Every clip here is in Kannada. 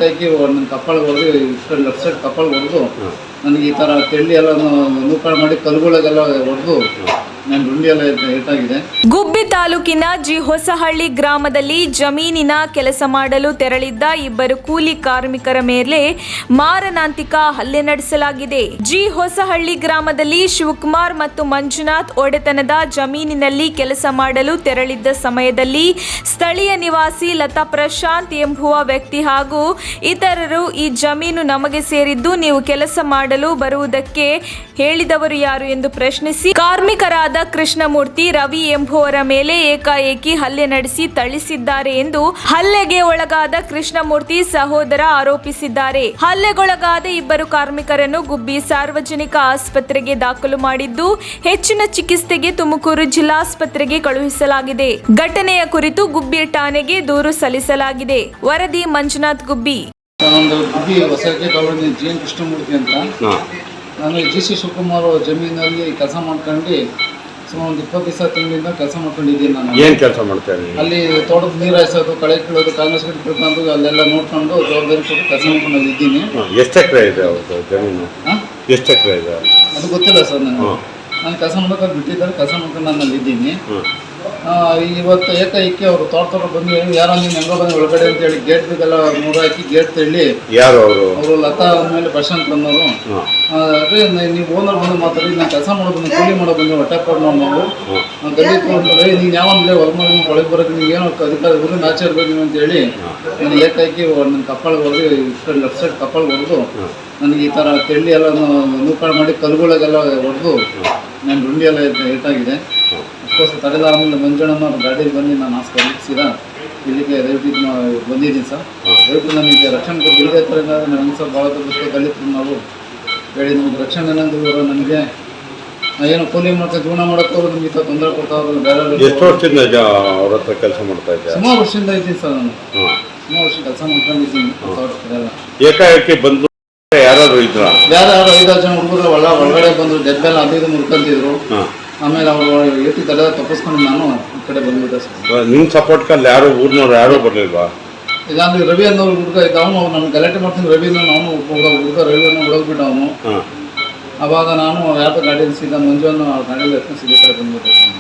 ಕೈಗೆ ನನ್ನ ಕಪ್ಪಳಿಗೆ ಹೊಡೆದು ಇಷ್ಟು ಲೆಫ್ಟ್ ಸೈಡ್ ಕಪ್ಪಳಿಗೆ ಹೊಡೆದು ನನಗೆ ಈ ಥರ ತೆಳ್ಳಿ ಎಲ್ಲ ನೂಕಾಳು ಮಾಡಿ ಕಲ್ಲುಗಳಿಗೆಲ್ಲ ಹೊಡೆದು ನನ್ನ ರುಂಡಿ ಎಲ್ಲ ಏಟಾಗಿದೆ. ಗುಬ್ಬಿ ತಾಲೂಕಿನ ಜಿ ಹೊಸಹಳ್ಳಿ ಗ್ರಾಮದಲ್ಲಿ ಜಮೀನಿನ ಕೆಲಸ ಮಾಡಲು ತೆರಳಿದ್ದ ಇಬ್ಬರು ಕೂಲಿ ಕಾರ್ಮಿಕರ ಮೇಲೆ ಮಾರಣಾಂತಿಕ ಹಲ್ಲೆ ನಡೆಸಲಾಗಿದೆ. ಜಿ ಹೊಸಹಳ್ಳಿ ಗ್ರಾಮದಲ್ಲಿ ಶಿವಕುಮಾರ್ ಮತ್ತು ಮಂಜುನಾಥ್ ಒಡೆತನದ ಜಮೀನಿನಲ್ಲಿ ಕೆಲಸ ಮಾಡಲು ತೆರಳಿದ್ದ ಸಮಯದಲ್ಲಿ ಸ್ಥಳೀಯ ನಿವಾಸಿ ಲತಾ ಪ್ರಶಾಂತ್ ಎಂಬುವ ವ್ಯಕ್ತಿ ಹಾಗೂ ಇತರರು ಈ ಜಮೀನು ನಮಗೆ ಸೇರಿದ್ದು, ನೀವು ಕೆಲಸ ಮಾಡಲು ಬರುವುದಕ್ಕೆ ಹೇಳಿದವರು ಯಾರು ಎಂದು ಪ್ರಶ್ನಿಸಿ ಕಾರ್ಮಿಕರಾದ ಕೃಷ್ಣಮೂರ್ತಿ, ರವಿ ಎಂಬುವರ ಮೇಲೆ ಏಕಾಏಕಿ ಹಲ್ಲೆ ನಡೆಸಿ ಥಳಿಸಿದ್ದಾರೆ ಎಂದು ಹಲ್ಲೆಗೆ ಒಳಗಾದ ಕೃಷ್ಣಮೂರ್ತಿ ಸಹೋದರ ಆರೋಪಿಸಿದ್ದಾರೆ. ಹಲ್ಲೆಗೊಳಗಾದ ಇಬ್ಬರು ಕಾರ್ಮಿಕರನ್ನು ಗುಬ್ಬಿ ಸಾರ್ವಜನಿಕ ಆಸ್ಪತ್ರೆಗೆ ದಾಖಲು ಮಾಡಿದ್ದು, ಹೆಚ್ಚಿನ ಚಿಕಿತ್ಸೆಗೆ ತುಮಕೂರು ಜಿಲ್ಲಾಸ್ಪತ್ರೆಗೆ ಕಳುಹಿಸಲಾಗಿದೆ. ಘಟನೆಯ ಕುರಿತು ಗುಬ್ಬಿ ಠಾಣೆಗೆ ದೂರು ಸಲ್ಲಿಸಲಾಗಿದೆ. ವರದಿ ಮಂಜುನಾಥ್ ಗುಬ್ಬಿ. ನಾನೊಂದು ಗುಬ್ಬಿ ಹೊಸಕ್ಕೆ ಕಾಲೋನಿ ಜಿ ಎನ್ ಕೃಷ್ಣಮೂರ್ತಿ ಅಂತ. ನಾನು ಜಿ ಸಿ ಶಿವಕುಮಾರ್ ಜಮೀನಲ್ಲಿ ಕೆಲಸ ಮಾಡ್ಕೊಂಡು ಸುಮಾರು ಒಂದು 20 ದಿವಸ ತಿಂಗಳಿಂದ ಕೆಲಸ ಮಾಡ್ಕೊಂಡಿದ್ದೀನಿ. ನಾನು ಏನು ಕೆಲಸ ಮಾಡ್ತೇನೆ ಅಲ್ಲಿ? ತೋಟದ ನೀರು ಹಾಯಿಸೋದು, ಕಳೆ ಕೀಳೋದು, ಕಾಂಗ್ರೆಸ್ ಗಿಡ ಕಿಳ್ಕೊಂಡು ಅಲ್ಲೆಲ್ಲ ನೋಡ್ಕೊಂಡು ಜವಾಬ್ದಾರಿ ಕೊಟ್ಟು ಕೆಲಸ ಮಾಡ್ಕೊಂಡು ಇದ್ದೀನಿ. ಎಷ್ಟು ಎಕರೆ ಇದೆ ಅವ್ರದ್ದು ಜಮೀನು? ಎಷ್ಟು ಎಕರೆ ಇದೆ ಅದು ಗೊತ್ತಿಲ್ಲ ಸರ್. ನಾನು ಕೆಲಸ ಮಾಡೋಕೆ ಬಿಟ್ಟಿದ್ದಾರೆ, ಕೆಲಸ ಮಾಡ್ಕೊಂಡು ನಾನು ಅಲ್ಲಿದ್ದೀನಿ. ಇವತ್ತು ಏಕಾಏಕಿ ಅವರು ತೋಟ ಬಂದು ಯಾರೋ ನೀನು ಹೆಂಗೋ ಬಂದು ಒಳಗಡೆ ಅಂತೇಳಿ ಗೇಟ್ ಬಿಗೆಲ್ಲ ಮೂರು ಹಾಕಿ ಗೇಟ್ ತಳ್ಳಿ. ಯಾರು ಅವರು? ಲತಾ ಮೇಲೆ ಪ್ರಶಾಂತ್ ಅನ್ನೋರು. ಅದೇ ನೀವು ಓನರ್ ಬಂದು ಮಾತಾಡಿ, ನಾನು ಕೆಲಸ ಮಾಡೋ ಬಂದು ಕೂಲಿ ಮಾಡೋ ಬಂದು ಹೊಟ್ಟೆ ಕೊಡು ನಾವು ಗಲ್ಲಿ ತೊಗೊಂಡ್ರೆ ನೀನು ಯಾವನ್ಲೇ ಒಳಗೆ ಬರೋದು ನೀವು ಏನೋ ಅಧಿಕಾರ ಊರಿನ ಆಚೆ ಇರ್ಬೇಕು ನೀವು ಅಂತೇಳಿ ನಾನು ಏಕಾಏಕಿ ನನ್ನ ಕಪ್ಪಳಿಗೆ ಹೊಡೆದು ಇಷ್ಟು ಲೆಫ್ಟ್ ಸೈಡ್ ಕಪ್ಪಳಿಗೆ ಹೊಡೆದು ನನಗೆ ಈ ಥರ ತೆಳ್ಳಿ ಎಲ್ಲ ನೂಕಾಳು ಮಾಡಿ ಕಲ್ಲುಗಳಿಗೆಲ್ಲ ಹೊಡೆದು ನನ್ನ ರುಂಡಿ ಎಲ್ಲ ಏಟಾಗಿದೆ. ಅದಕ್ಕೋಸ್ಕರ ತಡೆದಾರಮೇಲೆ ಮಂಜಣ್ಣನ ಗಾಡಿಯಲ್ಲಿ ಬಂದು ನಾನು ಆಸ್ಪತ್ರೆ ಇಲ್ಲಿಗೆ ದಯವಿಟ್ಟು ಬಂದಿದ್ದೀನಿ ಸರ್. ದಯವಿಟ್ಟು ನನಗೆ ರಕ್ಷಣೆ ಕೊಟ್ಟು ಇಲ್ಲದೇ ಥರ ಏನಾದರೂ ನನಗೆ ಸರ್ ಭಾಳ ದೊಡ್ಡ ದಲಿತರು ನಾವು ಹೇಳಿ ನಮಗೆ ರಕ್ಷಣೆ ಏನಾದರೂ ಇವರು ನನಗೆ ಏನೋ ಕೂಲಿ ಮಾಡ್ತಾ ಜೀವನ ಮಾಡೋಕ್ಕವರು ನಮಗೆ ಈ ಥರ ತೊಂದರೆ ಕೊಡ್ತಾವ್ರು. ಬೇರೆ ಎಷ್ಟು ವರ್ಷದಿಂದ ಅವ್ರ ಹತ್ರ ಕೆಲಸ ಮಾಡ್ತಾ ಇದ್ದೆ? ಸುಮಾರು ವರ್ಷದಿಂದ ಇದ್ದೀನಿ ಸರ್. ನಾನು ಸುಮಾರು ವರ್ಷ ಕೆಲಸ ಮಾಡ್ಕೊಂಡಿದ್ದೀನಿ. ಏಕಾಏಕಿ ಬಂದು ಯಾರು ಇದ್ರ? ಯಾರು 5-6 ಜನ ಹುಡುಗರು ಒಳಗಡೆ ಬಂದರು, ಡೆಬ್ಬೆಲ್ಲ ಅದು ಮುರ್ಕೊಂತಿದ್ರು. ಆಮೇಲೆ ಅವರು ಏಟಿ ತಲೆ ತಪ್ಪಿಸ್ಕೊಂಡು ನಾನು ಈ ಕಡೆ ಬಂದ್ಬಿಟ್ಟೆ ಸರ್. ನಿಮ್ಮ ಸಪೋರ್ಟ್ಕಲ್ಲಿ ಯಾರು ಊರಿನವ್ರು ಯಾರೂ ಬರಲಿಲ್ವಾ? ಇದಾಗಲಿ ರವಿ ಅನ್ನೋರು ಹುಡುಗ ಇದ್ದ, ಅವನು ನಾನು ಗಲಾಟೆ ಮಾಡ್ತೀನಿ. ರವಿನ ಅವನು ಹುಡುಗ ರವಿಯನ್ನು ಹೊಡೆದ್ಬಿಟ್ಟು ಅವನು. ಅವಾಗ ನಾನು ಯಾವ್ದು ಗಾಡಿಯಲ್ಲಿ ಸೀದಾ ಮಂಜುವನ್ನು ಗಾಡಿಯಲ್ಲಿ ಎತ್ಕೊಂಡು ಸೀದಾ ಕಡೆ ಬಂದ್ಬಿಟ್ಟೆ ಸರ್.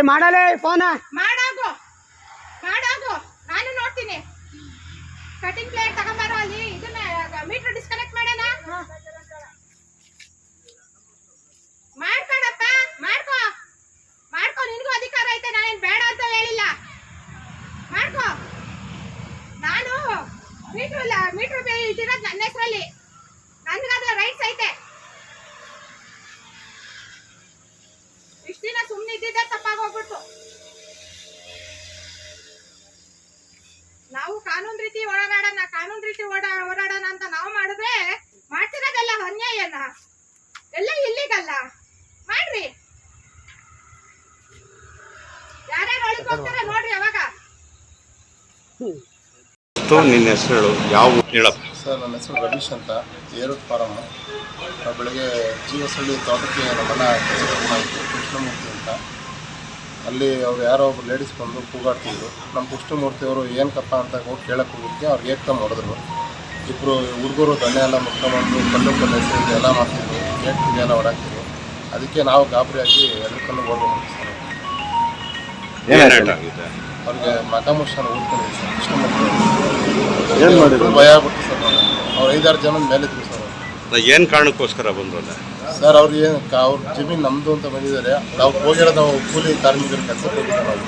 ಮಾಡಲೇ ಫೋನ್ ಮಾಡಾಗು ನಾನು ನೋಡ್ತೀನಿ. ಕಟಿಂಗ್ ಪ್ಲೇಟ್ ತಗೊಂಬಾರೋ, ಅಲ್ಲಿ ಇದನ್ನ ಮೀಟರ್ ಡಿಸ್ಕನೆಕ್ಟ್ ಮಾಡೋಣ. ಮಾಡ್ಕೊಡಪ್ಪ, ಮಾಡ್ಕೊ ನಿನಗೂ ಅಧಿಕಾರ ಐತೆ. ನಾನೇನು ಬೇಡ ಅಂತ ಹೇಳಿಲ್ಲ, ಮಾಡ್ಕೊ. ನಾನು ಮೀಟರ್ ಇದಿರೋದು ನನ್ನ ಹೆಸರಲ್ಲಿ, ನನ್ಗಾದ್ರೆ ರೈಟ್ಸ್ ಐತೆ. ಇಷ್ಟು ದಿನ ಸುಮ್ಮನೆ ಇದ್ದಿದ್ದೆ ತಪ್ಪಾಗಿ ಹೋಗ್ಬಿಟ್ಟು. ನಾವು ಕಾನೂನು ರೀತಿ ಓಡಾಡೋಣ ಅಂತ ನಾವು ಮಾಡಿದ್ರೆ ಮಾಡ್ತಿರೋದೆಲ್ಲ ಅನ್ಯಾಯನ, ಎಲ್ಲ ಇಲ್ಲಿಗಲ್ಲ. ಮಾಡ್ರಿ, ಯಾರ್ಯಾರು ಒಳಗೆ ಹೋಗ್ತಾರ ನೋಡ್ರಿ. ಅವಾಗ ನಿನ್ನ ಹೆಸರು ಹೇಳು, ಯಾವ ಹೇಳಪ್ಪ? ಸರ್, ನನ್ನ ಹೆಸರು ರಮೇಶ್ ಅಂತ, ಏರೂಟ್ ಫಾರಮ್. ಬೆಳಗ್ಗೆ ಜಿ ಹೊಸಳ್ಳಿ ತೋಟಕ್ಕೆ ನಮ್ಮನ್ನ ಕೆಲಸ ಕರ್ಕೊಂಡಾಯಿತು, ಕೃಷ್ಣಮೂರ್ತಿ ಅಂತ. ಅಲ್ಲಿ ಅವ್ರು ಯಾರೋ ಒಬ್ರು ಲೇಡೀಸ್ ಬಂದು ಕೂಗಾಡ್ತಿದ್ರು. ನಮ್ಮ ಕೃಷ್ಣಮೂರ್ತಿಯವರು ಏನಕ್ಕಪ್ಪ ಅಂತ ಹೋಗಿ ಕೇಳಕ್ಕೆ ಹೋಗಿದ್ದಕ್ಕೆ ಅವ್ರಿಗೆ ಏಕ್ತ ಮಾಡಿದ್ರು. ಇಬ್ಬರು ಹುಡುಗರು ದಂಡೆ ಎಲ್ಲ ಮುಟ್ಕೊಂಡ್ಬಂದು ಕಲ್ಲು ಹೆಸರು ಎಲ್ಲ ಮಾಡ್ತಿದ್ರು, ಗೇಟ್ ಎಲ್ಲ ಹೊಡಾಕ್ತಿದ್ರು. ಅದಕ್ಕೆ ನಾವು ಗಾಬರಿಯಾಗಿ ಎದ್ರಕೊಂಡು ಓಡ್ಬೋದು ಸರ್. ಅವ್ರಿಗೆ ಮಕಾಮುಷಾನ ಓದ್ಕೊಂಡಿದ್ದೆ ಸರ್. ಕೃಷ್ಣಮೂರ್ತಿ ಭಯ ಆಗ್ಬಿಟ್ಟು ಸರ್. ಅವ್ರು 5-6 ಜನದ ಮೇಲಿದ್ರು ಸರ್. ಏನು ಕಾರಣಕ್ಕೋಸ್ಕರ ಬಂದ್ರಲ್ಲ ಸರ್? ಅವ್ರು ಅವ್ರ ಜಮೀನು ನಮ್ಮದು ಅಂತ ಬಂದಿದ್ದಾರೆ. ನಾವು ಹೋಗಿರೋದು ನಾವು ಕೂಲಿ ಕಾರ್ಮಿಕರ ಕೆಲಸಕ್ಕೆ ಹೋಗಿದ್ದೆ. ನಾವು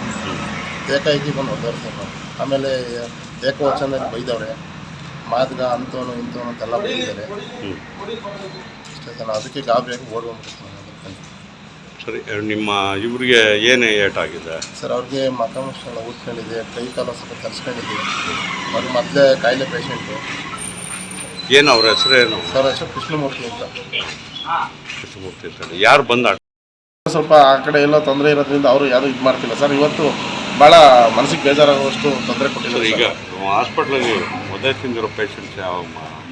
ಏಕಾಏಕಿ ಬಂದು ಹೊಡೆದವ್ರು ಸರ್. ನಾವು ಆಮೇಲೆ ಏಕವಚನದಲ್ಲಿ ಬೈದವ್ರೆ, ಮಾದ್ಗ ಅಂತವನು ಇಂಥವನು ಅಂತೆಲ್ಲ ಬೈದಿದ್ದಾರೆ ಅಷ್ಟೇ ಸರ್. ಅದಕ್ಕೆ ಗಾಬರಿಯಾಗಿ ಓಡ್ಕೊಂಡ್ಬಿಟ್ಟು ಸರಿ. ನಿಮ್ಮ ಇವ್ರಿಗೆ ಏನು ಏಟಾಗಿದೆ ಸರ್? ಅವ್ರಿಗೆ ಮಕಾಮುಷ ಊದ್ಕೊಂಡಿದೆ, ಕೈ ಕಾಲು ಸ್ವಲ್ಪ ತರಿಸ್ಕೊಂಡಿದೆ. ಅವ್ರಿಗೆ ಮೊದಲೇ ಕಾಯಿಲೆ ಪೇಷೆಂಟು. ಏನು ಅವ್ರ ಹೆಸರೇನು? ಸರ್ ಹೆಸರು ಕೃಷ್ಣಮೂರ್ತಿ ಅಂತ. ಕೃಷ್ಣಮೂರ್ತಿ ಅಂತ. ಯಾರು ಬಂದ? ಸ್ವಲ್ಪ ಆ ಕಡೆ ಎಲ್ಲ ತೊಂದರೆ ಇರೋದ್ರಿಂದ ಅವರು ಯಾರು ಇದು ಮಾಡ್ತಿಲ್ಲ ಸರ್. ಇವತ್ತು ಭಾಳ ಮನಸ್ಸಿಗೆ ಬೇಜಾರಾಗುವಷ್ಟು ತೊಂದರೆ ಕೊಟ್ಟಿದ್ದಾರೆ. ಈಗ ಹಾಸ್ಪಿಟ್ಲಲ್ಲಿ ಒದ್ದೆ ತಿಂದಿರೋ ಪೇಷಂಟ್ಸ್ ಯಾವ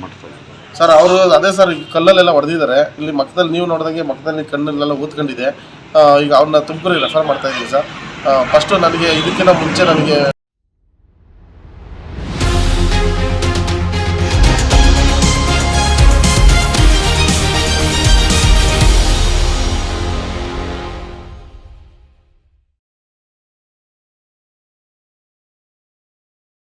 ಮಾಡ್ತಾರೆ? ಸರ್ ಅವರು ಅದೇ ಸರ್ ಕಲ್ಲಲ್ಲೆಲ್ಲ ಹೊಡೆದಿದ್ದಾರೆ. ಇಲ್ಲಿ ಮಕ್ಕದಲ್ಲಿ ನೀವು ನೋಡಿದಂಗೆ ಮಕ್ಕದಲ್ಲಿ ಕಣ್ಣಲ್ಲೆಲ್ಲ ಊದ್ಕೊಂಡಿದೆ. ಈಗ ಅವ್ರನ್ನ ತುಮಕೂರಿಗೆ ರೆಫರ್ ಮಾಡ್ತಾ ಇದ್ದೀವಿ ಸರ್. ಫಸ್ಟು ನನಗೆ ಇದಕ್ಕಿಂತ ಮುಂಚೆ ನನಗೆ